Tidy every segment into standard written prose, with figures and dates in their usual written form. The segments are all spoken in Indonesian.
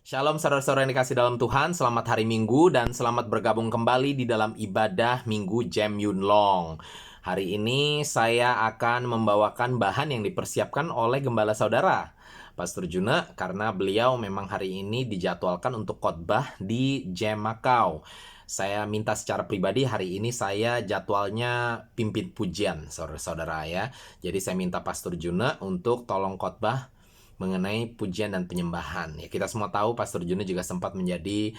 Shalom saudara-saudara yang dikasih dalam Tuhan, selamat hari Minggu dan selamat bergabung kembali di dalam ibadah Minggu Jem Yun Long. Hari ini saya akan membawakan bahan yang dipersiapkan oleh gembala saudara, Pastor Juna, karena beliau memang hari ini dijadwalkan untuk khotbah di Jem Macau. Saya minta secara pribadi hari ini saya jadwalnya pimpin pujian, saudara-saudara ya. Jadi saya minta Pastor Juna untuk tolong khotbah mengenai pujian dan penyembahan. Ya, kita semua tahu Pastor Juna juga sempat menjadi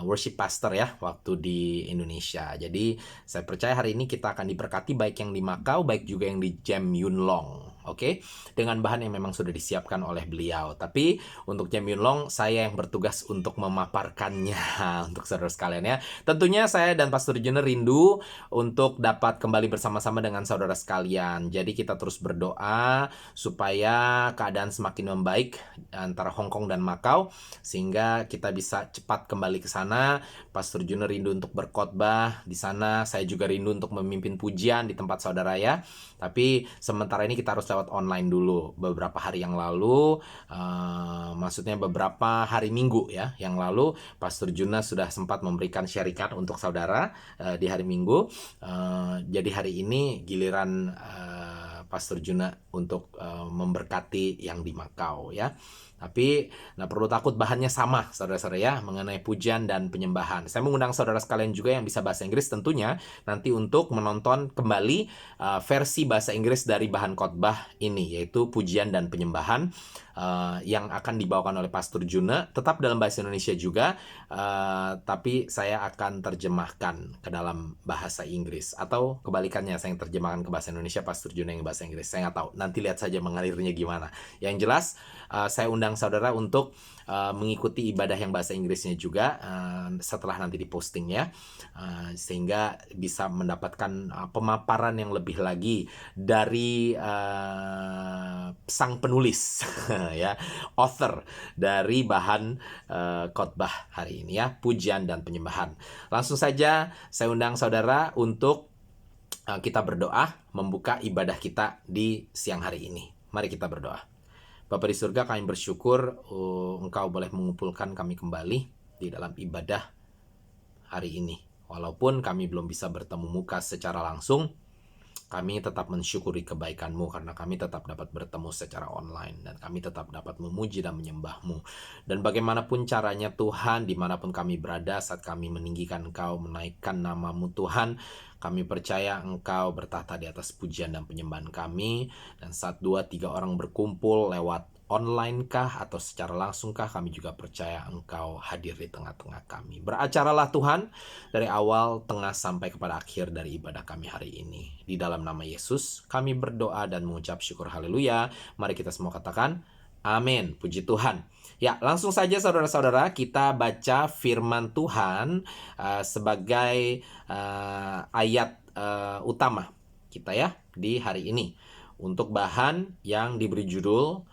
worship pastor ya waktu di Indonesia. Jadi saya percaya hari ini kita akan diberkati baik yang di Macau, baik juga yang di Jem Yun Long. Oke, dengan bahan yang memang sudah disiapkan oleh beliau. Tapi untuk Jem Yun Long, saya yang bertugas untuk memaparkannya untuk saudara sekalian ya. Tentunya saya dan Pastor Juna rindu untuk dapat kembali bersama-sama dengan saudara sekalian. Jadi kita terus berdoa supaya keadaan semakin membaik antara Hong Kong dan Macau sehingga kita bisa cepat kembali ke sana. Pastor Juna rindu untuk berkhotbah di sana. Saya juga rindu untuk memimpin pujian di tempat saudara ya. Tapi sementara ini kita harus lewat online dulu. Beberapa hari yang lalu, maksudnya beberapa hari Minggu ya, yang lalu Pastor Juna sudah sempat memberikan syarikat untuk saudara di hari Minggu. Jadi hari ini giliran Pastor Juna untuk memberkati yang di Macau ya. Tapi nggak perlu takut, bahannya sama saudara-saudara ya, mengenai pujian dan penyembahan. Saya mengundang saudara sekalian juga yang bisa bahasa Inggris tentunya nanti untuk menonton kembali versi bahasa Inggris dari bahan khotbah ini, yaitu pujian dan penyembahan yang akan dibawakan oleh Pastor Juna, tetap dalam bahasa Indonesia juga, tapi saya akan terjemahkan ke dalam bahasa Inggris, atau kebalikannya, saya yang terjemahkan ke bahasa Indonesia, Pastor Juna yang bahasa Inggris. Saya nggak tahu, nanti lihat saja mengalirnya gimana. Yang jelas saya undang saudara untuk mengikuti ibadah yang bahasa Inggrisnya juga setelah nanti diposting ya, sehingga bisa mendapatkan pemaparan yang lebih lagi dari sang penulis ya, author dari bahan khotbah hari ini ya, pujian dan penyembahan. Langsung saja saya undang saudara untuk kita berdoa membuka ibadah kita di siang hari ini. Mari kita berdoa. Bapa di surga, kami bersyukur Engkau boleh mengumpulkan kami kembali di dalam ibadah hari ini. Walaupun kami belum bisa bertemu muka secara langsung, kami tetap mensyukuri kebaikan-Mu karena kami tetap dapat bertemu secara online dan kami tetap dapat memuji dan menyembah-Mu. Dan bagaimanapun caranya Tuhan, dimanapun kami berada saat kami meninggikan Engkau, menaikkan nama-Mu Tuhan, kami percaya Engkau bertahta di atas pujian dan penyembahan kami. Dan saat 2-3 orang berkumpul lewat online kah atau secara langsung kah, kami juga percaya Engkau hadir di tengah-tengah kami. Beracaralah Tuhan dari awal, tengah, sampai kepada akhir dari ibadah kami hari ini. Di dalam nama Yesus kami berdoa dan mengucap syukur, haleluya. Mari kita semua katakan amin, puji Tuhan. Ya, langsung saja saudara-saudara, kita baca firman Tuhan sebagai ayat utama kita ya di hari ini. Untuk bahan yang diberi judul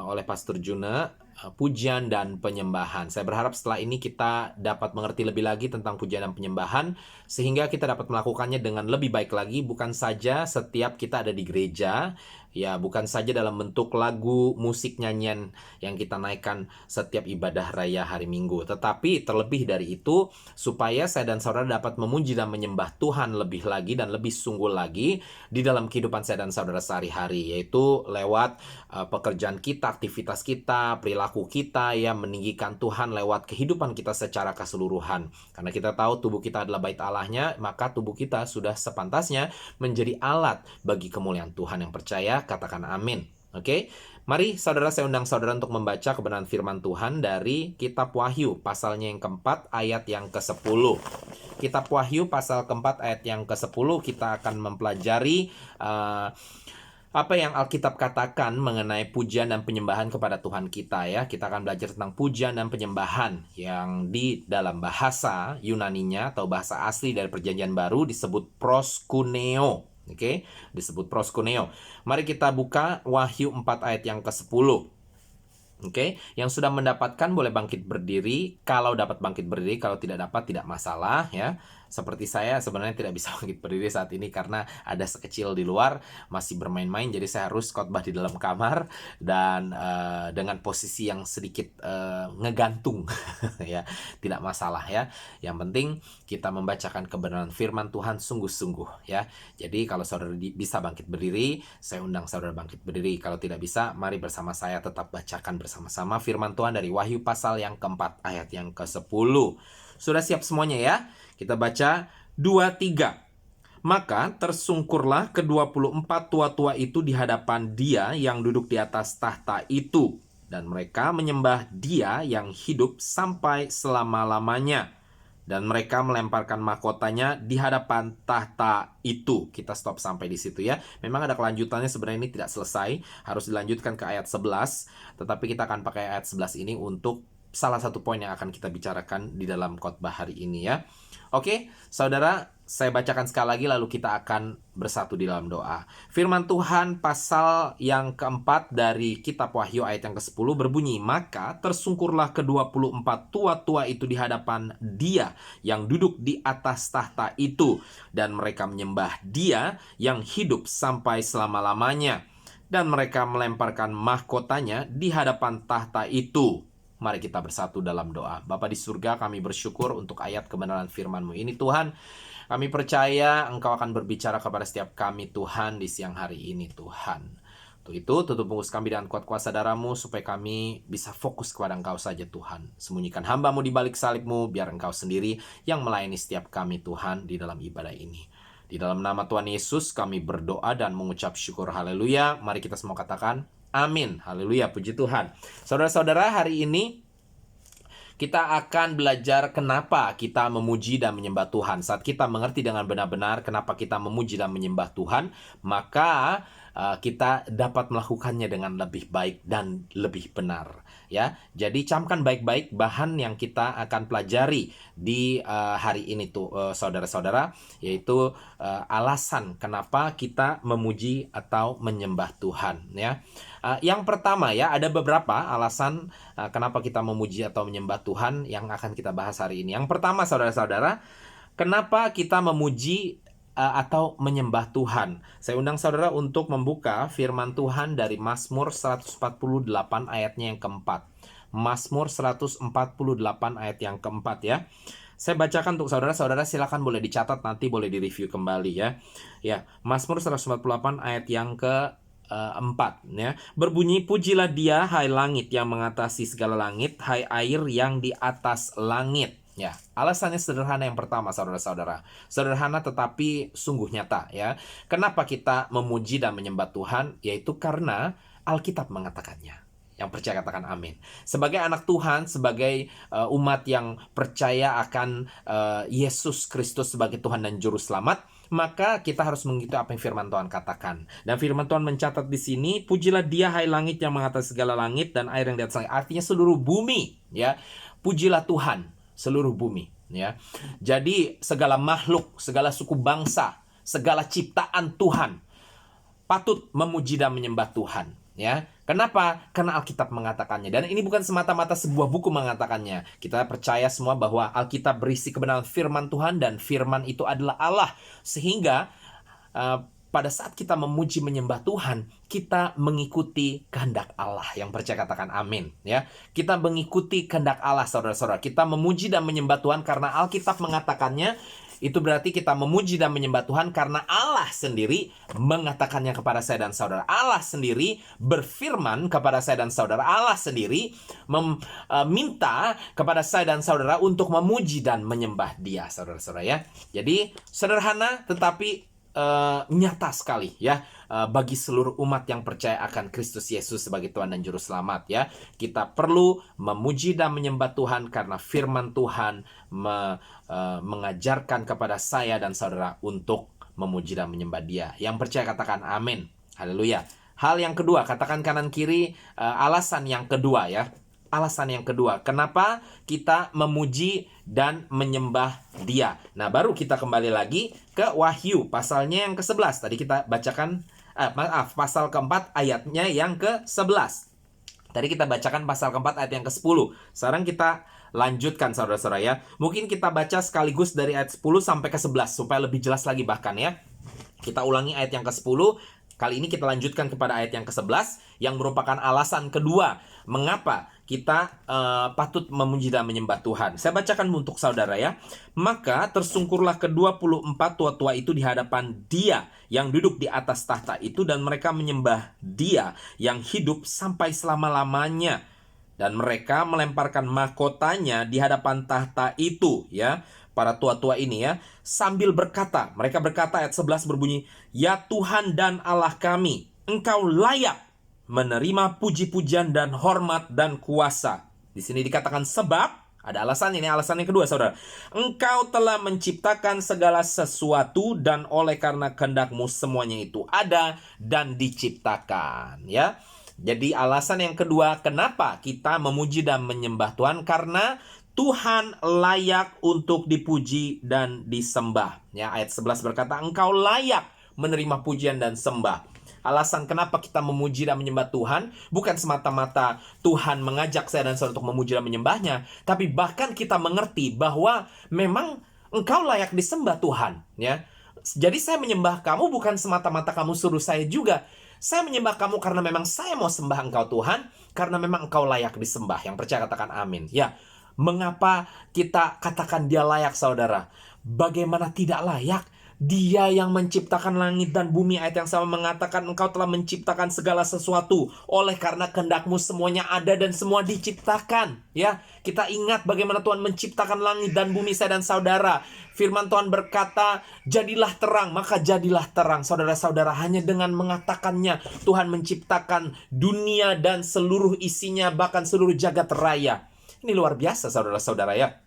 oleh Pastor Juna, pujian dan penyembahan. Saya berharap setelah ini kita dapat mengerti lebih lagi tentang pujian dan penyembahan, sehingga kita dapat melakukannya dengan lebih baik lagi, bukan saja setiap kita ada di gereja, ya, bukan saja dalam bentuk lagu, musik, nyanyian yang kita naikkan setiap ibadah raya hari Minggu, tetapi terlebih dari itu, supaya saya dan saudara dapat memuji dan menyembah Tuhan lebih lagi dan lebih sungguh lagi di dalam kehidupan saya dan saudara sehari-hari, yaitu lewat pekerjaan kita, aktivitas kita, perilaku kita, ya, meninggikan Tuhan lewat kehidupan kita secara keseluruhan. Karena kita tahu tubuh kita adalah bait Allahnya, maka tubuh kita sudah sepantasnya menjadi alat bagi kemuliaan Tuhan. Yang percaya katakan amin. Oke, mari saudara, saya undang saudara untuk membaca kebenaran firman Tuhan dari kitab Wahyu pasalnya yang keempat ayat yang ke-10. Kitab Wahyu pasal keempat ayat yang ke-10, kita akan mempelajari apa yang Alkitab katakan mengenai pujian dan penyembahan kepada Tuhan kita ya. Kita akan belajar tentang pujian dan penyembahan yang di dalam bahasa Yunaninya atau bahasa asli dari Perjanjian Baru disebut proskuneo. Oke, disebut proskuneo. Mari kita buka Wahyu 4 ayat yang ke-10. Oke, yang sudah mendapatkan boleh bangkit berdiri. Kalau dapat bangkit berdiri, kalau tidak dapat tidak masalah ya. Seperti saya sebenarnya tidak bisa bangkit berdiri saat ini karena ada sekecil di luar masih bermain-main, jadi saya harus khotbah di dalam kamar dan dengan posisi yang sedikit ngegantung ya. Tidak masalah ya. Yang penting kita membacakan kebenaran firman Tuhan sungguh-sungguh ya. Jadi kalau saudara bisa bangkit berdiri, saya undang saudara bangkit berdiri. Kalau tidak bisa, mari bersama saya tetap bacakan bersama-sama firman Tuhan dari Wahyu pasal yang keempat ayat yang ke-10. Sudah siap semuanya ya? Kita baca 2-3. Maka tersungkurlah ke-24 tua-tua itu di hadapan Dia yang duduk di atas tahta itu, dan mereka menyembah Dia yang hidup sampai selama-lamanya. Dan mereka melemparkan mahkotanya di hadapan tahta itu. Kita stop sampai di situ ya. Memang ada kelanjutannya, sebenarnya ini tidak selesai. Harus dilanjutkan ke ayat 11. Tetapi kita akan pakai ayat 11 ini untuk salah satu poin yang akan kita bicarakan di dalam khotbah hari ini ya. Oke, saudara, saya bacakan sekali lagi lalu kita akan bersatu di dalam doa. Firman Tuhan pasal yang keempat dari kitab Wahyu ayat yang ke-10 berbunyi, maka tersungkurlah ke-24 tua-tua itu di hadapan Dia yang duduk di atas tahta itu, dan mereka menyembah Dia yang hidup sampai selama-lamanya, dan mereka melemparkan mahkotanya di hadapan tahta itu. Mari kita bersatu dalam doa. Bapa di surga, kami bersyukur untuk ayat kebenaran firman-Mu ini Tuhan. Kami percaya Engkau akan berbicara kepada setiap kami Tuhan di siang hari ini Tuhan. Untuk itu tutup bungkus kami dengan kuat kuasa darah-Mu supaya kami bisa fokus kepada Engkau saja Tuhan. Sembunyikan hamba-Mu di balik salib-Mu, biar Engkau sendiri yang melayani setiap kami Tuhan di dalam ibadah ini. Di dalam nama Tuhan Yesus kami berdoa dan mengucap syukur. Haleluya. Mari kita semua katakan amin. Haleluya, puji Tuhan. Saudara-saudara, hari ini kita akan belajar kenapa kita memuji dan menyembah Tuhan. Saat kita mengerti dengan benar-benar kenapa kita memuji dan menyembah Tuhan, maka kita dapat melakukannya dengan lebih baik dan lebih benar. Ya, jadi camkan baik-baik bahan yang kita akan pelajari di hari ini tuh, saudara-saudara, yaitu alasan kenapa kita memuji atau menyembah Tuhan. Ya, yang pertama ya, ada beberapa alasan kenapa kita memuji atau menyembah Tuhan yang akan kita bahas hari ini. Yang pertama, saudara-saudara, kenapa kita memuji atau menyembah Tuhan. Saya undang saudara untuk membuka firman Tuhan dari Mazmur 148 ayatnya yang keempat. Mazmur 148 ayat yang keempat ya. Saya bacakan untuk saudara-saudara, silakan boleh dicatat, nanti boleh direview kembali ya. Ya, Mazmur 148 ayat yang keempat ya. Berbunyi, pujilah Dia hai langit yang mengatasi segala langit, hai air yang di atas langit. Ya, alasannya sederhana yang pertama saudara-saudara. Sederhana tetapi sungguh nyata ya. Kenapa kita memuji dan menyembah Tuhan? Yaitu karena Alkitab mengatakannya. Yang percaya katakan amin. Sebagai anak Tuhan, sebagai umat yang percaya akan Yesus Kristus sebagai Tuhan dan Juru Selamat, maka kita harus mengikuti apa yang firman Tuhan katakan. Dan firman Tuhan mencatat di sini, pujilah Dia hai langit yang mengatasi segala langit dan air yang di atas langit. Artinya seluruh bumi ya. Pujilah Tuhan seluruh bumi ya. Jadi segala makhluk, segala suku bangsa, segala ciptaan Tuhan patut memuji dan menyembah Tuhan ya. Kenapa? Karena Alkitab mengatakannya. Dan ini bukan semata-mata sebuah buku mengatakannya. Kita percaya semua bahwa Alkitab berisi kebenaran firman Tuhan dan firman itu adalah Allah. Sehingga pada saat kita memuji menyembah Tuhan, kita mengikuti kehendak Allah. Yang percaya katakan amin ya. Kita mengikuti kehendak Allah saudara-saudara. Kita memuji dan menyembah Tuhan karena Alkitab mengatakannya. Itu berarti kita memuji dan menyembah Tuhan karena Allah sendiri mengatakannya kepada saya dan saudara. Allah sendiri berfirman kepada saya dan saudara. Allah sendiri meminta kepada saya dan saudara untuk memuji dan menyembah Dia, saudara-saudara ya. Jadi sederhana tetapi nyata sekali ya, bagi seluruh umat yang percaya akan Kristus Yesus sebagai Tuhan dan Juru Selamat ya. Kita perlu memuji dan menyembah Tuhan karena firman Tuhan mengajarkan kepada saya dan saudara untuk memuji dan menyembah Dia. Yang percaya katakan amin. Haleluya. Hal yang kedua, katakan kanan kiri, alasan yang kedua ya. Alasan yang kedua, kenapa kita memuji dan menyembah Dia. Nah, baru kita kembali lagi ke Wahyu, pasalnya yang ke-11. Tadi kita bacakan, pasal keempat ayatnya yang ke-11. Tadi kita bacakan pasal keempat ayat yang ke-10. Sekarang kita lanjutkan saudara-saudara ya. Mungkin kita baca sekaligus dari ayat 10 sampai ke-11 supaya lebih jelas lagi bahkan ya. Kita ulangi ayat yang ke-10. Kali ini kita lanjutkan kepada ayat yang ke-11 yang merupakan alasan kedua mengapa kita patut memuji dan menyembah Tuhan. Saya bacakan untuk saudara ya. Maka tersungkurlah ke-24 tua-tua itu di hadapan Dia yang duduk di atas tahta itu, dan mereka menyembah Dia yang hidup sampai selama-lamanya. Dan mereka melemparkan mahkotanya di hadapan tahta itu ya. Para tua-tua ini ya, sambil berkata, mereka berkata, ayat 11 berbunyi, "Ya Tuhan dan Allah kami, Engkau layak menerima puji-pujian dan hormat dan kuasa." Di sini dikatakan sebab, ada alasan ini, alasan yang kedua saudara. Engkau telah menciptakan segala sesuatu, dan oleh karena kehendak-Mu semuanya itu ada dan diciptakan ya. Jadi alasan yang kedua kenapa kita memuji dan menyembah Tuhan, karena Tuhan layak untuk dipuji dan disembah. Ya, ayat 11 berkata, Engkau layak menerima pujian dan sembah. Alasan kenapa kita memuji dan menyembah Tuhan bukan semata-mata Tuhan mengajak saya dan saudara untuk memuji dan menyembahnya, tapi bahkan kita mengerti bahwa memang Engkau layak disembah Tuhan. Ya, jadi saya menyembah kamu bukan semata-mata kamu suruh saya juga. Saya menyembah kamu karena memang saya mau sembah Engkau Tuhan, karena memang Engkau layak disembah. Yang percaya katakan amin. Ya. Mengapa kita katakan Dia layak saudara? Bagaimana tidak layak? Dia yang menciptakan langit dan bumi. Ayat yang sama mengatakan Engkau telah menciptakan segala sesuatu, oleh karena kehendak-Mu semuanya ada dan semua diciptakan. Ya, kita ingat bagaimana Tuhan menciptakan langit dan bumi saya dan saudara. Firman Tuhan berkata, jadilah terang, maka jadilah terang. Saudara-saudara, hanya dengan mengatakannya Tuhan menciptakan dunia dan seluruh isinya, bahkan seluruh jagat raya. Ini luar biasa saudara-saudara ya.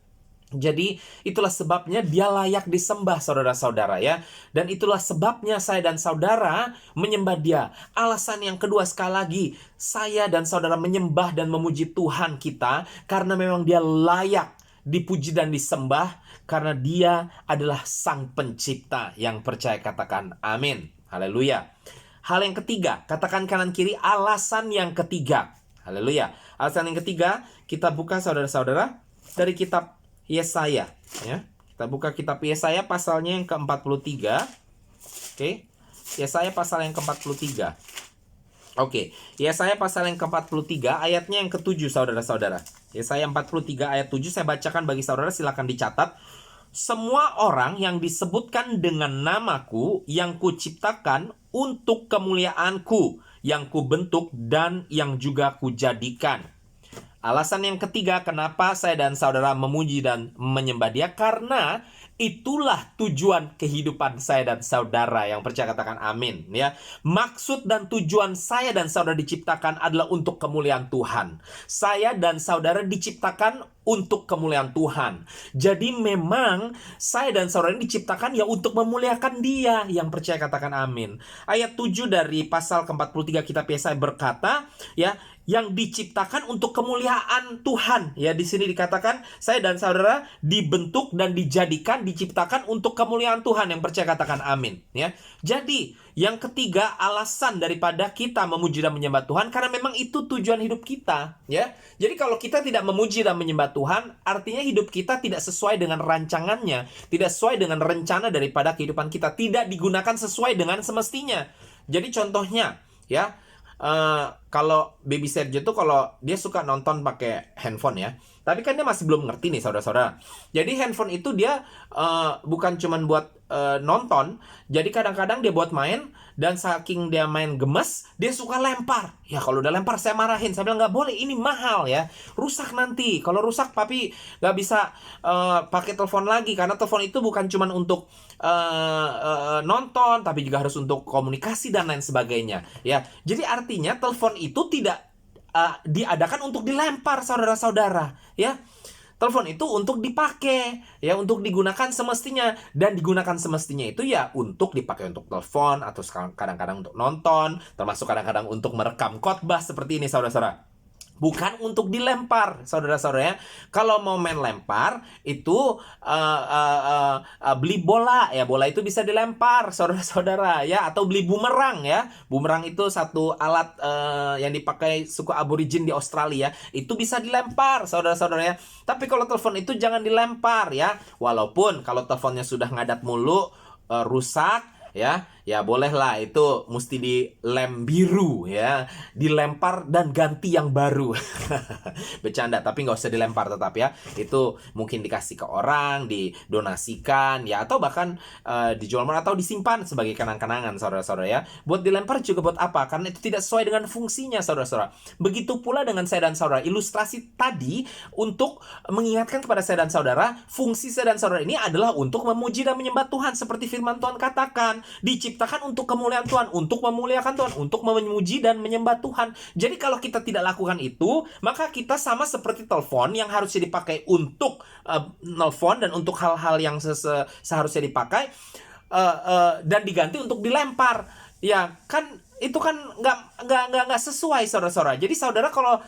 Jadi itulah sebabnya Dia layak disembah saudara-saudara ya. Dan itulah sebabnya saya dan saudara menyembah Dia. Alasan yang kedua sekali lagi, saya dan saudara menyembah dan memuji Tuhan kita karena memang Dia layak dipuji dan disembah, karena Dia adalah Sang Pencipta. Yang percaya katakan amin. Haleluya. Hal yang ketiga, katakan kanan kiri, alasan yang ketiga. Haleluya. Alasan yang ketiga, kita buka saudara-saudara dari kitab Yesaya ya. Kita buka kitab Yesaya pasalnya yang ke-43. Oke. Yesaya pasal yang ke-43. Oke. Yesaya pasal yang ke-43 ayatnya yang ke-7 saudara-saudara. Yesaya 43 ayat 7 saya bacakan bagi saudara, silakan dicatat. Semua orang yang disebutkan dengan namaku yang kuciptakan untuk kemuliaanku, yang kubentuk dan yang juga kujadikan. Alasan yang ketiga kenapa saya dan saudara memuji dan menyembah Dia, karena itulah tujuan kehidupan saya dan saudara. Yang percaya katakan amin ya. Maksud dan tujuan saya dan saudara diciptakan adalah untuk kemuliaan Tuhan. Saya dan saudara diciptakan untuk kemuliaan Tuhan. Jadi memang saya dan saudara diciptakan ya untuk memuliakan Dia. Yang percaya katakan amin. Ayat 7 dari pasal ke-43 kitab Yesaya berkata ya, yang diciptakan untuk kemuliaan Tuhan. Ya, di sini dikatakan saya dan saudara dibentuk dan dijadikan, diciptakan untuk kemuliaan Tuhan. Yang percaya katakan amin ya. Jadi, yang ketiga alasan daripada kita memuji dan menyembah Tuhan karena memang itu tujuan hidup kita, ya. Jadi kalau kita tidak memuji dan menyembah Tuhan, artinya hidup kita tidak sesuai dengan rancangannya, tidak sesuai dengan rencana daripada kehidupan kita, tidak digunakan sesuai dengan semestinya. Jadi contohnya, ya, kalau baby Sergio tuh kalau dia suka nonton pakai handphone ya, tapi kan dia masih belum ngerti nih saudara-saudara. Jadi handphone itu dia bukan cuman buat nonton, jadi kadang-kadang dia buat main, dan saking dia main gemes, dia suka lempar. Ya kalau udah lempar saya marahin, saya bilang nggak boleh, ini mahal ya, rusak nanti. Kalau rusak papi nggak bisa pakai telepon lagi, karena telepon itu bukan cuman untuk nonton, tapi juga harus untuk komunikasi dan lain sebagainya. Ya, jadi artinya telepon itu tidak diadakan untuk dilempar saudara-saudara, ya. Telepon itu untuk dipakai, ya, untuk digunakan semestinya. Dan digunakan semestinya itu ya untuk dipakai untuk telepon, atau kadang-kadang untuk nonton, termasuk kadang-kadang untuk merekam khotbah seperti ini saudara-saudara. bukan untuk dilempar, saudara-saudara ya. Kalau mau main lempar itu beli bola ya, bola itu bisa dilempar, saudara-saudara ya, atau beli bumerang ya. Bumerang itu satu alat yang dipakai suku aborigin di Australia, itu bisa dilempar, saudara-saudara ya. Tapi kalau telepon itu jangan dilempar ya. Walaupun kalau teleponnya sudah ngadat mulu, rusak ya, ya bolehlah, itu mesti dilem biru ya, dilempar dan ganti yang baru. Bercanda, tapi nggak usah dilempar tetap ya. Itu mungkin dikasih ke orang, didonasikan ya, atau bahkan dijual atau disimpan sebagai kenang-kenangan, saudara-saudara ya. Buat dilempar juga buat apa? Karena itu tidak sesuai dengan fungsinya, saudara-saudara. Begitu pula dengan saya dan saudara. Ilustrasi tadi untuk mengingatkan kepada saya dan saudara, fungsi saya dan saudara ini adalah untuk memuji dan menyembah Tuhan, seperti firman Tuhan katakan, diciptakan untuk kemuliaan Tuhan, untuk memuliakan Tuhan, untuk memuji dan menyembah Tuhan. Jadi kalau kita tidak lakukan itu, maka kita sama seperti telepon yang harusnya dipakai untuk nelfon dan untuk hal-hal yang seharusnya dipakai, dan diganti untuk dilempar. Ya kan, itu kan nggak sesuai, saudara-saudara. Jadi saudara kalau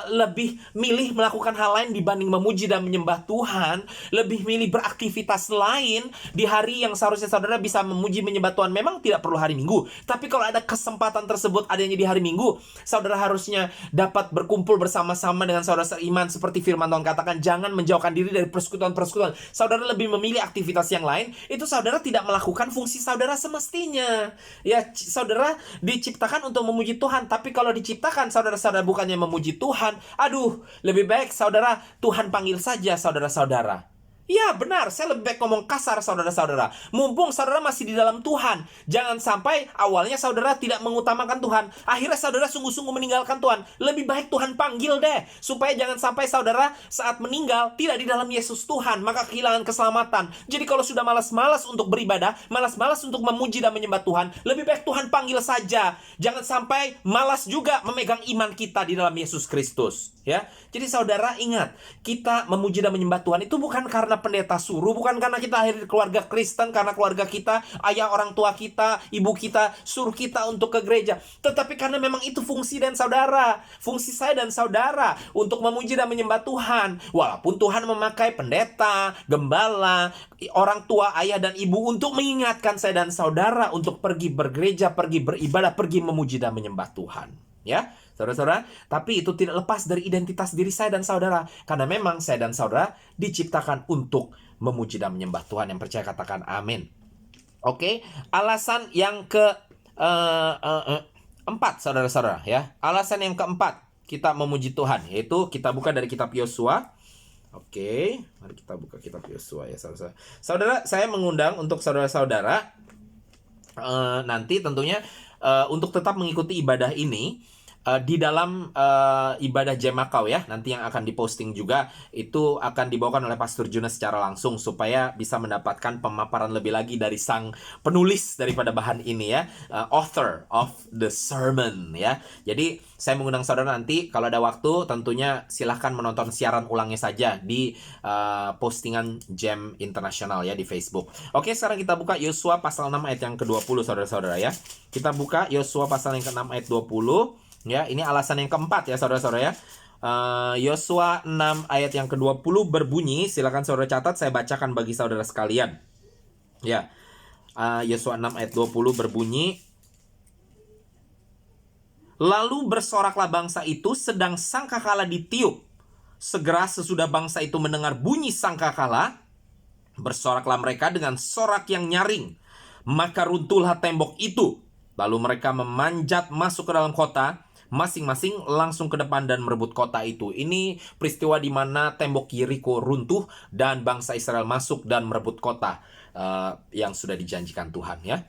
lebih milih melakukan hal lain dibanding memuji dan menyembah Tuhan, lebih milih beraktivitas lain di hari yang seharusnya saudara bisa memuji menyembah Tuhan, memang tidak perlu hari Minggu. Tapi kalau ada kesempatan tersebut adanya di hari Minggu, saudara harusnya dapat berkumpul bersama-sama dengan saudara seiman, seperti firman Tuhan katakan, jangan menjauhkan diri dari persekutuan-persekutuan. Saudara lebih memilih aktivitas yang lain, itu saudara tidak melakukan fungsi saudara semestinya. Ya, saudara diciptakan untuk memuji Tuhan, tapi kalau diciptakan saudara-saudara bukannya memuji Tuhan, aduh, lebih baik saudara Tuhan panggil saja saudara-saudara. Ya benar, saya lebih baik ngomong kasar, saudara-saudara. Mumpung saudara masih di dalam Tuhan, jangan sampai awalnya saudara tidak mengutamakan Tuhan, akhirnya saudara sungguh-sungguh meninggalkan Tuhan. Lebih baik Tuhan panggil deh, supaya jangan sampai saudara saat meninggal tidak di dalam Yesus Tuhan, maka kehilangan keselamatan. Jadi kalau sudah malas-malas untuk beribadah, malas-malas untuk memuji dan menyembah Tuhan, lebih baik Tuhan panggil saja. Jangan sampai malas juga memegang iman kita di dalam Yesus Kristus. Ya, jadi saudara ingat, kita memuji dan menyembah Tuhan itu bukan karena pendeta suruh, bukan karena kita lahir di keluarga Kristen, karena keluarga kita, ayah orang tua kita, ibu kita suruh kita untuk ke gereja, tetapi karena memang itu fungsi dan saudara, fungsi saya dan saudara untuk memuji dan menyembah Tuhan. Walaupun Tuhan memakai pendeta, gembala, orang tua, ayah dan ibu untuk mengingatkan saya dan saudara untuk pergi bergereja, pergi beribadah, pergi memuji dan menyembah Tuhan. Ya, saudara-saudara, tapi itu tidak lepas dari identitas diri saya dan saudara, karena memang saya dan saudara diciptakan untuk memuji dan menyembah Tuhan. Yang percaya katakan amin. Oke, alasan yang keempat, saudara-saudara ya. Alasan yang keempat kita memuji Tuhan, yaitu kita buka dari kitab Yosua. Oke, mari kita buka kitab Yosua ya, saudara-saudara. Saudara, saya mengundang untuk saudara-saudara nanti tentunya untuk tetap mengikuti ibadah ini di dalam ibadah Jemakau ya, nanti yang akan diposting juga, itu akan dibawakan oleh Pastor Jonas secara langsung, supaya bisa mendapatkan pemaparan lebih lagi dari sang penulis daripada bahan ini ya, author of the sermon ya. Jadi saya mengundang saudara nanti, kalau ada waktu tentunya silahkan menonton siaran ulangnya saja di postingan Gem Internasional ya di Facebook. Oke, sekarang kita buka Yosua pasal 6 ayat yang ke-20, saudara-saudara ya. Kita buka Yosua pasal yang ke-6 ayat 20. Ya, ini alasan yang keempat ya, saudara-saudara ya. Yosua 6 ayat yang ke-20 berbunyi, silakan saudara catat, saya bacakan bagi saudara sekalian. Ya. Yosua 6 ayat 20 berbunyi, lalu bersoraklah bangsa itu sedang sangkakala ditiup. Segera sesudah bangsa itu mendengar bunyi sangkakala, bersoraklah mereka dengan sorak yang nyaring. Maka runtuhlah tembok itu. Lalu mereka memanjat masuk ke dalam kota, masing-masing langsung ke depan dan merebut kota itu. Ini peristiwa di mana tembok Yeriko runtuh dan bangsa Israel masuk dan merebut kota yang sudah dijanjikan Tuhan ya.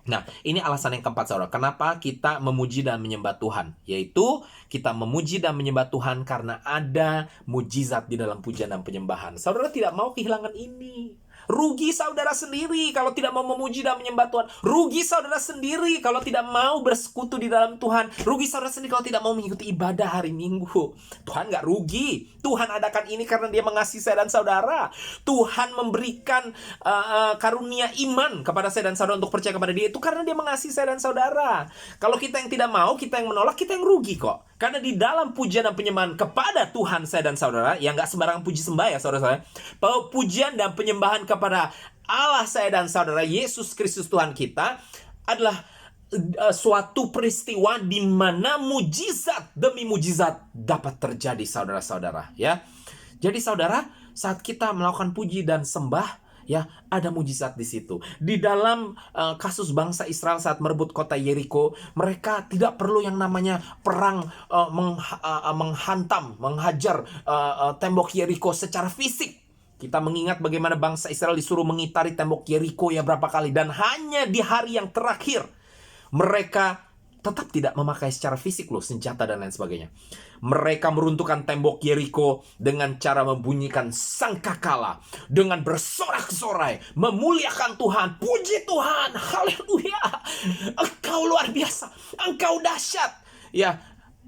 Nah, ini alasan yang keempat, saudara. Kenapa kita memuji dan menyembah Tuhan? Yaitu kita memuji dan menyembah Tuhan karena ada mujizat di dalam pujian dan penyembahan. Saudara tidak mau kehilangan ini. Rugi saudara sendiri kalau tidak mau memuji dan menyembah Tuhan. Rugi saudara sendiri kalau tidak mau bersekutu di dalam Tuhan. Rugi saudara sendiri kalau tidak mau mengikuti ibadah hari Minggu. Tuhan gak rugi. Tuhan adakan ini karena Dia mengasihi saya dan saudara. Tuhan memberikan karunia iman kepada saya dan saudara untuk percaya kepada Dia. Itu karena Dia mengasihi saya dan saudara. Kalau kita yang tidak mau, kita yang menolak, kita yang rugi kok. Karena di dalam pujian dan penyembahan kepada Tuhan saya dan saudara, yang nggak sembarangan puji sembah ya saudara-saudara, bahwa pujian dan penyembahan kepada Allah saya dan saudara, Yesus Kristus Tuhan kita, adalah suatu peristiwa di mana mujizat demi mujizat dapat terjadi saudara-saudara ya. Jadi saudara, saat kita melakukan puji dan sembah ya, ada mujizat di situ. Di dalam kasus bangsa Israel saat merebut kota Yeriko, mereka tidak perlu yang namanya perang menghantam, menghajar tembok Yeriko secara fisik. Kita mengingat bagaimana bangsa Israel disuruh mengitari tembok Yeriko ya berapa kali, dan hanya di hari yang terakhir mereka tetap tidak memakai secara fisik loh senjata dan lain sebagainya. Mereka meruntuhkan tembok Yeriko dengan cara membunyikan sangkakala, dengan bersorak-sorai, memuliakan Tuhan. Puji Tuhan, haleluya. Engkau luar biasa, engkau dahsyat. Ya,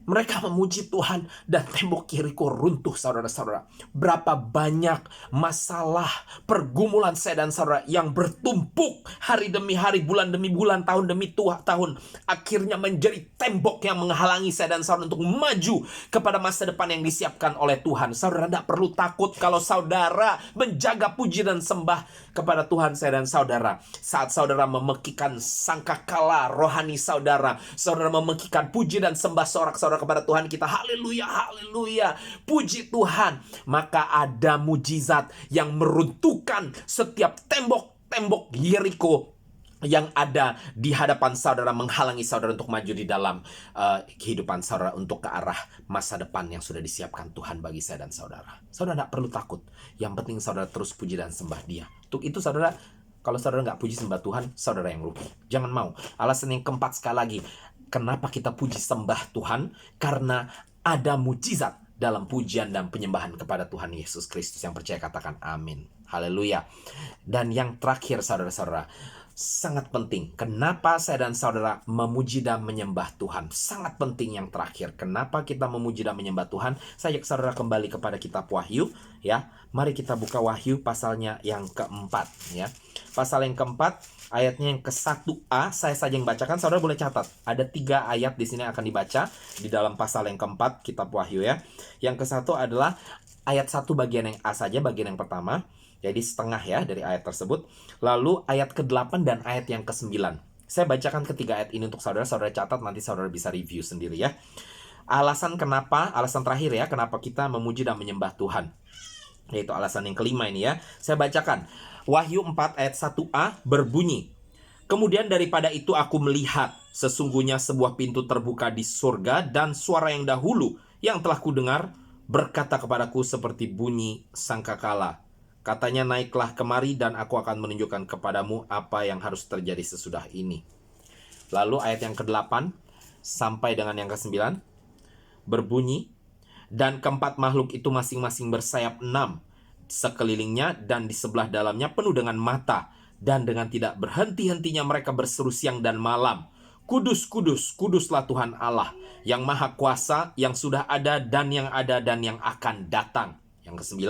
mereka memuji Tuhan dan tembok Yeriko runtuh saudara-saudara. Berapa banyak masalah, pergumulan saya dan saudara yang bertumpuk hari demi hari, bulan demi bulan, tahun demi tahun, akhirnya menjadi tembok yang menghalangi saya dan saudara untuk maju kepada masa depan yang disiapkan oleh Tuhan. Saudara tidak perlu takut kalau saudara menjaga puji dan sembah kepada Tuhan saya dan saudara. Saat saudara memekikan sangkakala rohani saudara, saudara memekikan puji dan sembah sorak-sorak kepada Tuhan kita, haleluya, haleluya, puji Tuhan, maka ada mujizat yang meruntuhkan setiap tembok-tembok Yeriko yang ada di hadapan saudara, menghalangi saudara untuk maju di dalam kehidupan saudara untuk ke arah masa depan yang sudah disiapkan Tuhan bagi saya dan saudara. Saudara tidak perlu takut, yang penting saudara terus puji dan sembah Dia. Untuk itu saudara, kalau saudara nggak puji sembah Tuhan, saudara yang rugi. Jangan mau. Alasan yang keempat sekali lagi, kenapa kita puji sembah Tuhan? Karena ada mujizat dalam pujian dan penyembahan kepada Tuhan Yesus Kristus. Yang percaya katakan amin. Haleluya. Dan yang terakhir saudara-saudara, sangat penting. Kenapa saya dan saudara memuji dan menyembah Tuhan? Sangat penting yang terakhir. Kenapa kita memuji dan menyembah Tuhan? Saya ajak saudara kembali kepada kitab Wahyu ya. Mari kita buka Wahyu pasalnya yang keempat ya. Pasal yang keempat, ayatnya yang ke-1a, saya saja yang bacakan, saudara boleh catat. Ada 3 ayat di sini yang akan dibaca di dalam pasal yang keempat kitab Wahyu ya. Yang ke-1 adalah ayat 1 bagian yang A saja, bagian yang pertama. Jadi setengah ya dari ayat tersebut. Lalu ayat ke-8 dan ayat yang ke-9. Saya bacakan ketiga ayat ini untuk saudara. Saudara catat, nanti saudara bisa review sendiri ya. Alasan terakhir ya, kenapa kita memuji dan menyembah Tuhan. Yaitu alasan yang kelima ini ya. Saya bacakan. Wahyu 4 ayat 1a berbunyi, kemudian daripada itu aku melihat, sesungguhnya sebuah pintu terbuka di surga, dan suara yang dahulu yang telah kudengar berkata kepadaku seperti bunyi sangkakala. Katanya, naiklah kemari dan aku akan menunjukkan kepadamu apa yang harus terjadi sesudah ini. Lalu ayat yang ke-8 sampai dengan yang ke-9 berbunyi, dan keempat makhluk itu masing-masing bersayap 6 sekelilingnya, dan di sebelah dalamnya penuh dengan mata, dan dengan tidak berhenti-hentinya mereka berseru siang dan malam, Kudus, kudus, kuduslah Tuhan Allah, yang maha kuasa, yang sudah ada dan yang akan datang. Yang ke-9,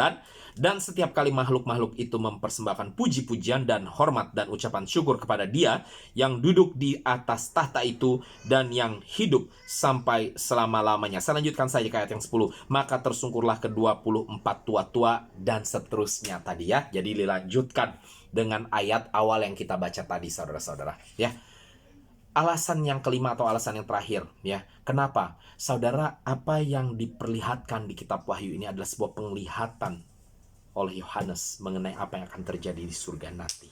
dan setiap kali makhluk-makhluk itu mempersembahkan puji-pujian dan hormat dan ucapan syukur kepada Dia yang duduk di atas tahta itu dan yang hidup sampai selama-lamanya. Saya lanjutkan saja ke ayat yang 10. Maka tersungkurlah ke-24 tua-tua dan seterusnya tadi ya. Jadi dilanjutkan dengan ayat awal yang kita baca tadi saudara-saudara ya. Alasan yang kelima atau alasan yang terakhir ya. Kenapa? Saudara, apa yang diperlihatkan di kitab Wahyu ini adalah sebuah penglihatan oleh Yohanes mengenai apa yang akan terjadi di surga nanti.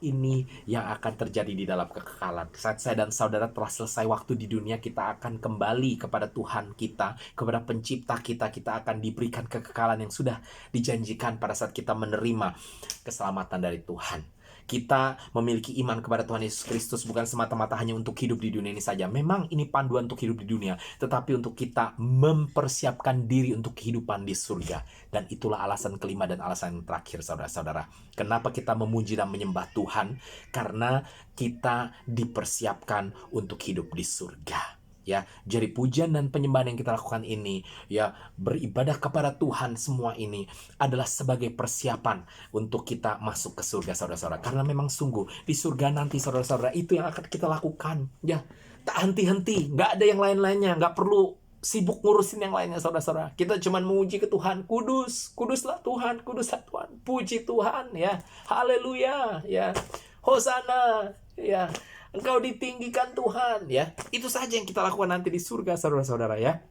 Ini yang akan terjadi di dalam kekekalan. Saat saya dan saudara telah selesai waktu di dunia, kita akan kembali kepada Tuhan kita, kepada pencipta kita. Kita akan diberikan kekekalan yang sudah dijanjikan pada saat kita menerima keselamatan dari Tuhan. Kita memiliki iman kepada Tuhan Yesus Kristus bukan semata-mata hanya untuk hidup di dunia ini saja. Memang ini panduan untuk hidup di dunia, tetapi untuk kita mempersiapkan diri untuk kehidupan di surga. Dan itulah alasan kelima dan alasan yang terakhir saudara-saudara. Kenapa kita memuji dan menyembah Tuhan? Karena kita dipersiapkan untuk hidup di surga. Ya, jadi pujian dan penyembahan yang kita lakukan ini, ya, beribadah kepada Tuhan, semua ini adalah sebagai persiapan untuk kita masuk ke surga saudara-saudara. Karena memang sungguh di surga nanti saudara-saudara itu yang akan kita lakukan. Ya, tak henti-henti, nggak ada yang lain-lainnya, nggak perlu sibuk ngurusin yang lainnya, saudara-saudara. Kita cuma memuji ke Tuhan, kudus, kuduslah Tuhan, kuduslah Tuhan. Puji Tuhan ya. Haleluya ya. Hosana ya. Engkau ditinggikan Tuhan ya. Itu saja yang kita lakukan nanti di surga, saudara-saudara ya.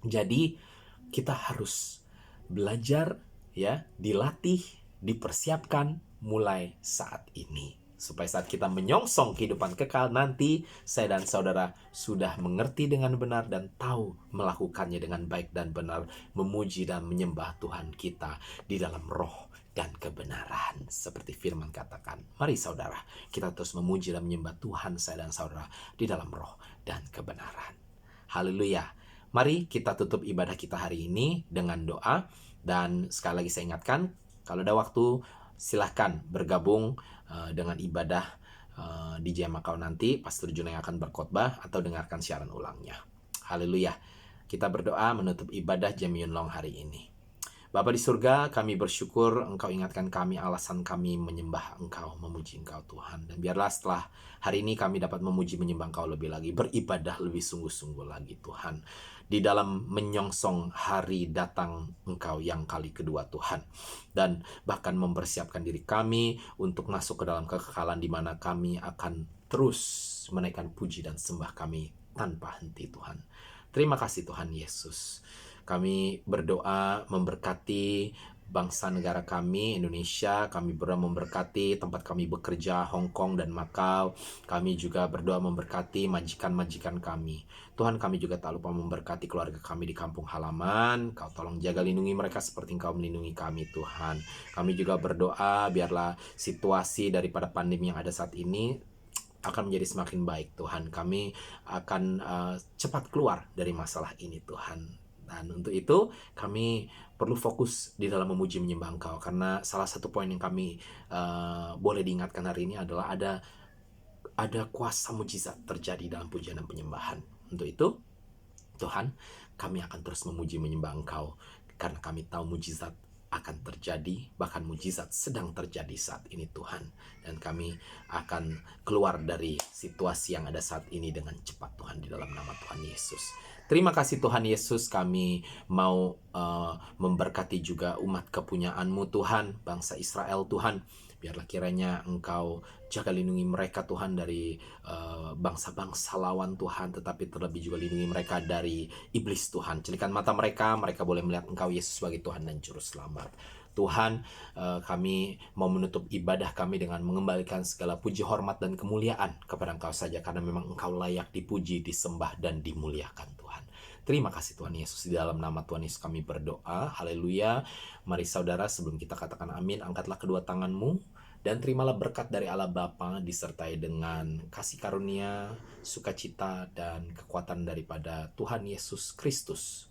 Jadi kita harus belajar ya, dilatih, dipersiapkan mulai saat ini. Supaya saat kita menyongsong kehidupan kekal nanti, saya dan saudara sudah mengerti dengan benar dan tahu melakukannya dengan baik dan benar, memuji dan menyembah Tuhan kita di dalam roh dan kebenaran. Seperti firman katakan, mari saudara, kita terus memuji dan menyembah Tuhan saya dan saudara di dalam roh dan kebenaran. Haleluya. Mari kita tutup ibadah kita hari ini dengan doa. Dan sekali lagi saya ingatkan, kalau ada waktu silahkan bergabung dengan ibadah di Jamakau nanti. Pastor Junai akan berkhotbah atau dengarkan siaran ulangnya. Haleluya. Kita berdoa menutup ibadah Jam Yun Long hari ini. Bapa di surga, kami bersyukur Engkau ingatkan kami alasan kami menyembah Engkau, memuji Engkau Tuhan. Dan biarlah setelah hari ini kami dapat memuji menyembah Engkau lebih lagi, beribadah lebih sungguh-sungguh lagi Tuhan. Di dalam menyongsong hari datang Engkau yang kali kedua Tuhan. Dan bahkan mempersiapkan diri kami untuk masuk ke dalam kekekalan di mana kami akan terus menaikkan puji dan sembah kami tanpa henti Tuhan. Terima kasih Tuhan Yesus. Kami berdoa memberkati bangsa negara kami, Indonesia. Kami berdoa memberkati tempat kami bekerja, Hong Kong dan Macau. Kami juga berdoa memberkati majikan-majikan kami. Tuhan, kami juga tak lupa memberkati keluarga kami di kampung halaman. Kau tolong jaga lindungi mereka seperti Engkau melindungi kami, Tuhan. Kami juga berdoa biarlah situasi daripada pandemi yang ada saat ini akan menjadi semakin baik, Tuhan. Kami akan cepat keluar dari masalah ini, Tuhan. Dan untuk itu kami perlu fokus di dalam memuji menyembah Engkau. Karena salah satu poin yang kami boleh diingatkan hari ini adalah ada kuasa mujizat terjadi dalam pujian dan penyembahan. Untuk itu Tuhan, kami akan terus memuji menyembah Engkau. Karena kami tahu mujizat akan terjadi, bahkan mujizat sedang terjadi saat ini Tuhan. Dan kami akan keluar dari situasi yang ada saat ini dengan cepat Tuhan, di dalam nama Tuhan Yesus. Terima kasih Tuhan Yesus, kami mau memberkati juga umat kepunyaan-Mu Tuhan, bangsa Israel Tuhan. Biarlah kiranya Engkau jaga lindungi mereka Tuhan dari bangsa-bangsa lawan Tuhan, tetapi terlebih juga lindungi mereka dari iblis Tuhan. Celikan mata mereka, mereka boleh melihat Engkau Yesus sebagai Tuhan dan Juru Selamat. Tuhan, kami mau menutup ibadah kami dengan mengembalikan segala puji, hormat, dan kemuliaan kepada Engkau saja, karena memang Engkau layak dipuji, disembah, dan dimuliakan Tuhan. Terima kasih Tuhan Yesus, di dalam nama Tuhan Yesus kami berdoa. Haleluya. Mari saudara, sebelum kita katakan amin, angkatlah kedua tanganmu dan terimalah berkat dari Allah Bapa, disertai dengan kasih karunia, sukacita, dan kekuatan daripada Tuhan Yesus Kristus,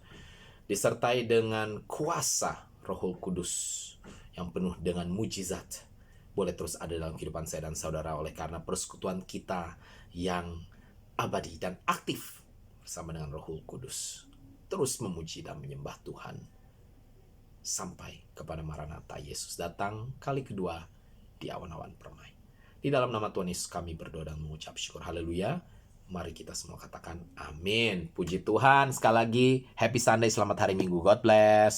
disertai dengan kuasa Roh Kudus yang penuh dengan mujizat, boleh terus ada dalam kehidupan saya dan saudara, oleh karena persekutuan kita yang abadi dan aktif bersama dengan Roh Kudus, terus memuji dan menyembah Tuhan sampai kepada Maranatha, Yesus datang kali kedua di awan-awan permai. Di dalam nama Tuhan Yesus kami berdoa dan mengucap syukur. Haleluya. Mari kita semua katakan amin. Puji Tuhan. Sekali lagi, happy Sunday, selamat hari Minggu. God bless.